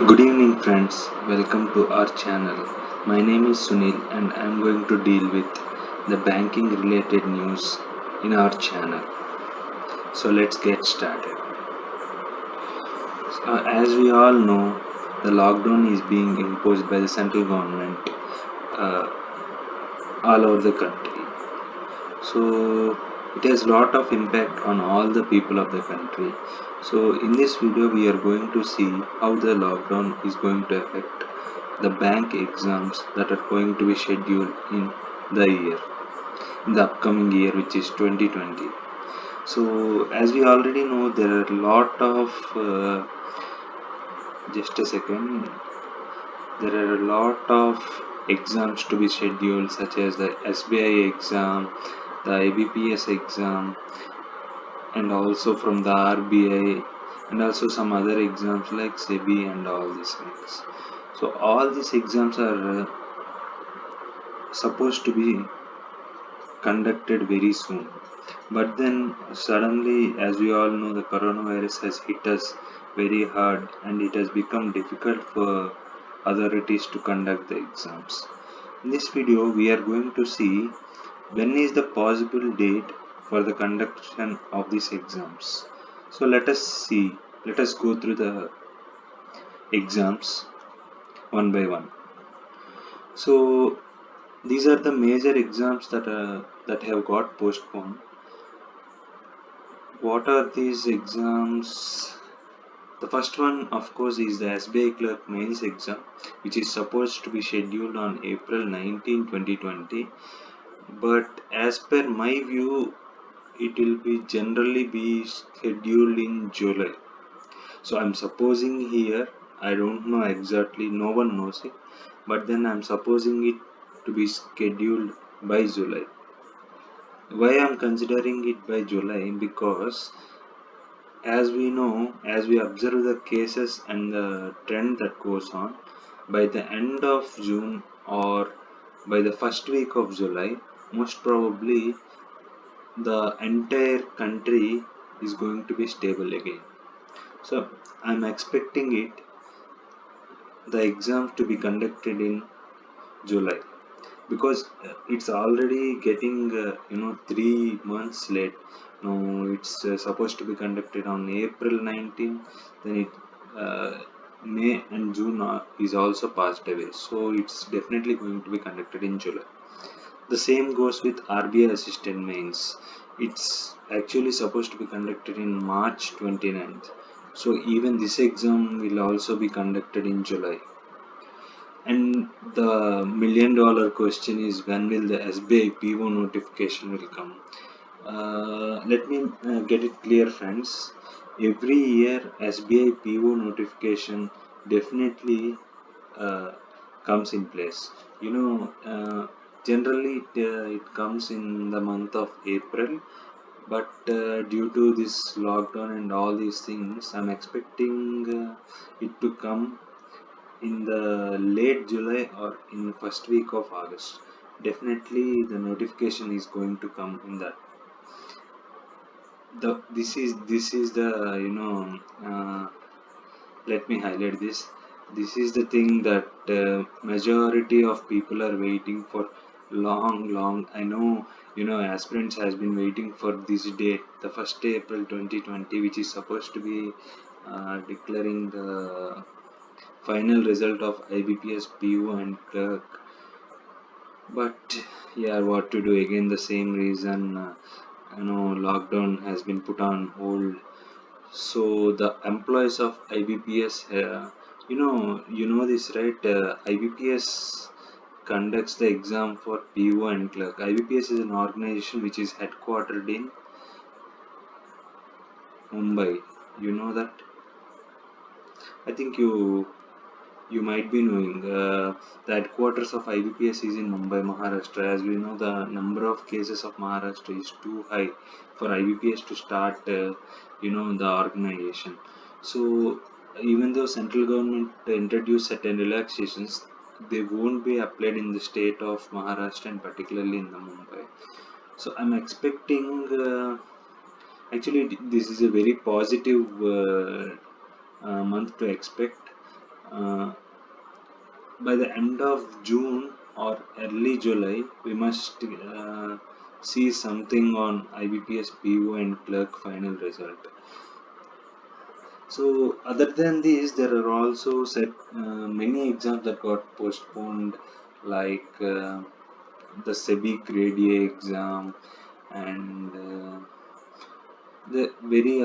Good evening, friends. Welcome to our channel. My name is Sunil, and I am going to deal with the banking related news in our channel. So, let's get started. As we all know, the lockdown is being imposed by the central government uh, all over the country. So, it has lot of impact on all the people of the country. So, in this video, we are going to see how the lockdown is going to affect the bank exams that are going to be scheduled in the upcoming year, which is 2020. So as we already know, there are a lot of just a second there are a lot of exams to be scheduled, such as the SBI exam, the IBPS exam, and also from the RBI, and also some other exams like SEBI and all these things. So all these exams are supposed to be conducted very soon. But then suddenly, as we all know, the coronavirus has hit us very hard and it has become difficult for authorities to conduct the exams. In this video, we are going to see when is the possible date for the conduction of these exams. So let us go through the exams one by one. So these are the major exams that have got postponed. What are these exams? The first one, of course, is the SBI Clerk Mains exam, which is supposed to be scheduled on April 19, 2020. But as per my view, it will be generally be scheduled in July. So I'm supposing here, I don't know exactly, no one knows it, but then I'm supposing it to be scheduled by July. Why I'm considering it by July? Because as we know, as we observe the cases and the trend that goes on, by the end of June or by the first week of July, most probably the entire country is going to be stable again. So I'm expecting the exams to be conducted in July, because it's already getting 3 months late. Now it's supposed to be conducted on April 19. Then it May and June is also passed away, so it's definitely going to be conducted in July. The same goes with RBI assistant mains. It's actually supposed to be conducted in March 29th, so even this exam will also be conducted in July. And the million dollar question is, when will the SBI PO notification will come? Let me get it clear, friends. Every year SBI PO notification definitely uh, comes in place. Generally it comes in the month of April, but due to this lockdown and all these things, I'm expecting it to come in the late July or in the first week of August. Definitely, the notification is going to come in that. This is the let me highlight this. This is the thing that majority of people are waiting for long. I know, aspirants has been waiting for this date, the 1st April 2020, which is supposed to be declaring the final result of IBPS PO and clerk. But yeah, what to do? Again, the same reason. Lockdown has been put on hold. So the employees of IBPS, you know this, right? IBPS conducts the exam for PO and clerk. IBPS is an organization which is headquartered in Mumbai. You know that? I think you might be knowing, the headquarters of IBPS is in Mumbai, Maharashtra. As we know, the number of cases of Maharashtra is too high for IBPS to start, the organization. So, even though central government introduced certain relaxations, they won't be applied in the state of Maharashtra and particularly in the Mumbai. So, I'm expecting. Actually, this is a very positive month to expect. uh, by the end of June or early July, we must see something on IBPS PO and clerk final result. So other than this, there are also many exams that got postponed, like the SEBI Grade A exam, and the very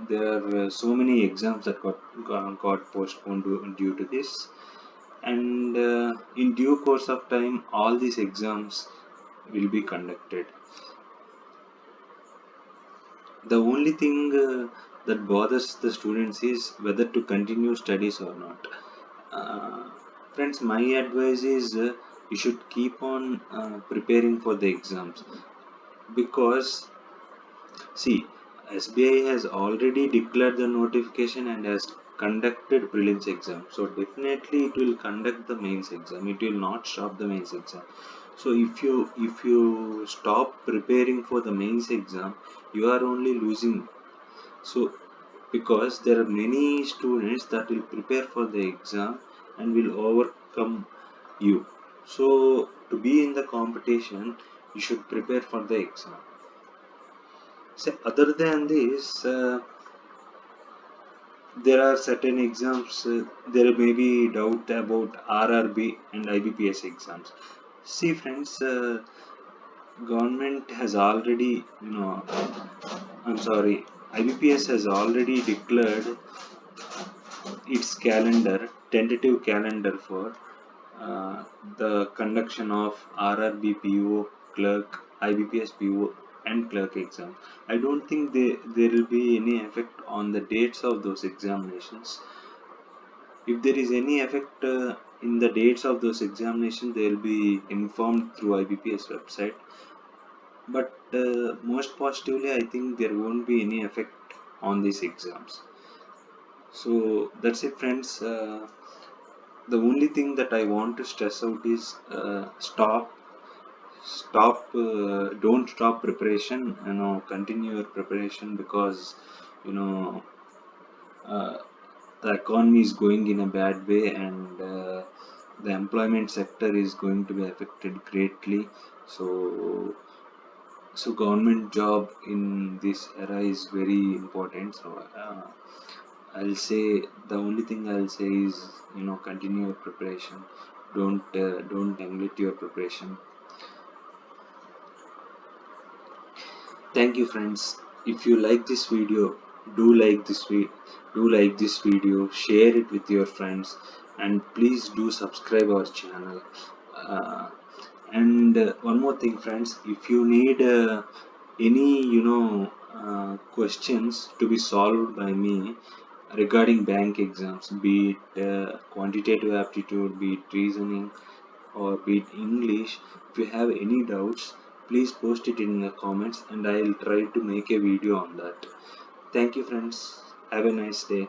there are so many exams that got postponed due to this. And in due course of time, all these exams will be conducted. The only thing that bothers the students is whether to continue studies or not. uh, Friends, my advice is you should keep on preparing for the exams, because see, SBI has already declared the notification and has conducted prelims exam. So definitely it will conduct the mains exam. It will not stop the mains exam. So if you stop preparing for the mains exam, you are only losing. So because there are many students that will prepare for the exam and will overcome you. So to be in the competition, you should prepare for the exam. So other than this, there are certain exams. There may be doubt about RRB and IBPS exams. See, friends, government has already, I'm sorry, IBPS has already declared its calendar, tentative calendar for uh, the conduction of RRB PO, clerk, IBPS PO, and clerk exam. I don't think there will be any effect on the dates of those examinations. If there is any effect in the dates of those examinations, they will be informed through IBPS website. But most positively, I think there won't be any effect on these exams. So that's it, friends. The only thing that I want to stress out is don't stop preparation. Continue your preparation, because you know uh, the economy is going in a bad way, and the employment sector is going to be affected greatly. So so government job in this era is very important. So I'll say the only thing I'll say is, continue your preparation. Don't neglect your preparation. Thank you, friends. If you like this video, do like this video, share it with your friends, and please do subscribe our channel. Uh, and one more thing, friends, if you need any questions to be solved by me regarding bank exams, be it quantitative aptitude, be it reasoning, or be it English, if you have any doubts, please post it in the comments and I'll try to make a video on that. Thank you, friends. Have a nice day.